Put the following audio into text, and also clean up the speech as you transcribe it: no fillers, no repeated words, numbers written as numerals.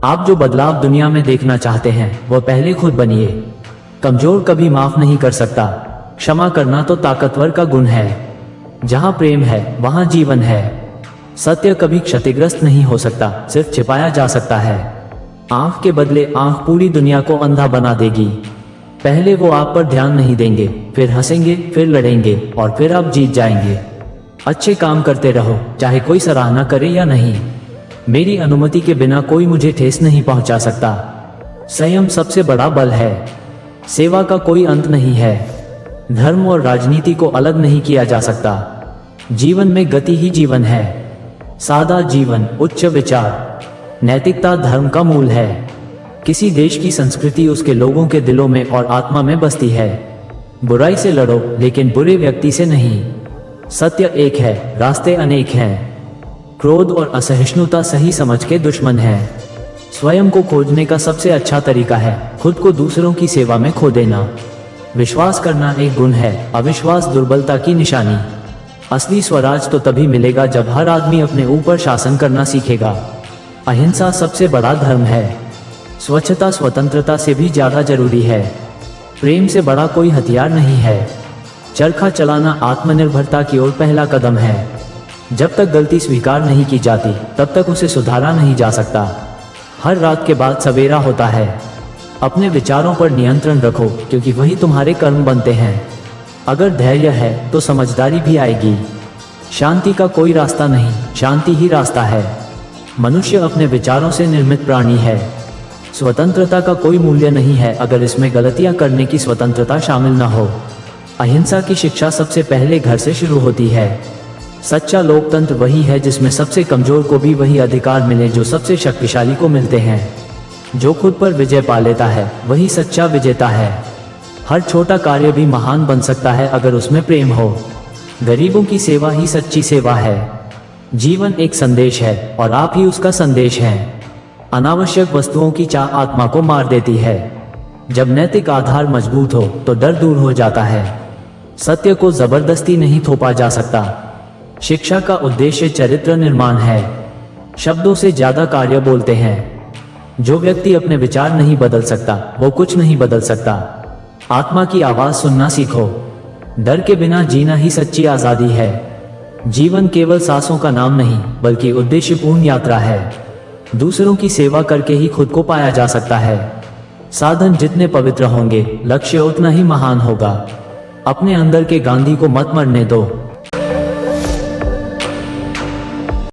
आप जो बदलाव दुनिया में देखना चाहते हैं वो पहले खुद बनिए। कमजोर कभी माफ नहीं कर सकता, क्षमा करना तो ताकतवर का गुण है। जहाँ प्रेम है वहाँ जीवन है। सत्य कभी क्षतिग्रस्त नहीं हो सकता, सिर्फ छिपाया जा सकता है। आंख के बदले आंख पूरी दुनिया को अंधा बना देगी। पहले वो आप पर ध्यान नहीं देंगे, फिर हंसेंगे, फिर लड़ेंगे और फिर आप जीत जाएंगे। अच्छे काम करते रहो, चाहे कोई सराहना करे या नहीं। मेरी अनुमति के बिना कोई मुझे ठेस नहीं पहुंचा सकता। संयम सबसे बड़ा बल है। सेवा का कोई अंत नहीं है। धर्म और राजनीति को अलग नहीं किया जा सकता। जीवन में गति ही जीवन है। सादा जीवन, उच्च विचार, नैतिकता धर्म का मूल है। किसी देश की संस्कृति उसके लोगों के दिलों में और आत्मा में बसती है। बुराई से लड़ो, लेकिन बुरे व्यक्ति से नहीं। सत्य एक है, रास्ते अनेक हैं। क्रोध और असहिष्णुता सही समझ के दुश्मन है। स्वयं को खोजने का सबसे अच्छा तरीका है खुद को दूसरों की सेवा में खो देना। विश्वास करना एक गुण है, अविश्वास दुर्बलता की निशानी। असली स्वराज तो तभी मिलेगा जब हर आदमी अपने ऊपर शासन करना सीखेगा। अहिंसा सबसे बड़ा धर्म है। स्वच्छता स्वतंत्रता से भी ज्यादा जरूरी है। प्रेम से बड़ा कोई हथियार नहीं है। चरखा चलाना आत्मनिर्भरता की ओर पहला कदम है। जब तक गलती स्वीकार नहीं की जाती तब तक उसे सुधारा नहीं जा सकता। हर रात के बाद सवेरा होता है। अपने विचारों पर नियंत्रण रखो, क्योंकि वही तुम्हारे कर्म बनते हैं। अगर धैर्य है तो समझदारी भी आएगी। शांति का कोई रास्ता नहीं, शांति ही रास्ता है। मनुष्य अपने विचारों से निर्मित प्राणी है। स्वतंत्रता का कोई मूल्य नहीं है अगर इसमें गलतियां करने की स्वतंत्रता शामिल न हो। अहिंसा की शिक्षा सबसे पहले घर से शुरू होती है। सच्चा लोकतंत्र वही है जिसमें सबसे कमजोर को भी वही अधिकार मिले जो सबसे शक्तिशाली को मिलते हैं। जो खुद पर विजय पा लेता है वही सच्चा विजेता है। हर छोटा कार्य भी महान बन सकता है अगर उसमें प्रेम हो। गरीबों की सेवा ही सच्ची सेवा है। जीवन एक संदेश है और आप ही उसका संदेश हैं। अनावश्यक वस्तुओं की चाह आत्मा को मार देती है। जब नैतिक आधार मजबूत हो तो डर दूर हो जाता है। सत्य को जबरदस्ती नहीं थोपा जा सकता। शिक्षा का उद्देश्य चरित्र निर्माण है। शब्दों से ज्यादा कार्य बोलते हैं। जो व्यक्ति अपने विचार नहीं बदल सकता वो कुछ नहीं बदल सकता। आत्मा की आवाज सुनना सीखो। डर के बिना जीना ही सच्ची आजादी है। जीवन केवल सांसों का नाम नहीं बल्कि उद्देश्यपूर्ण यात्रा है। दूसरों की सेवा करके ही खुद को पाया जा सकता है। साधन जितने पवित्र होंगे लक्ष्य उतना ही महान होगा। अपने अंदर के गांधी को मत मरने दो।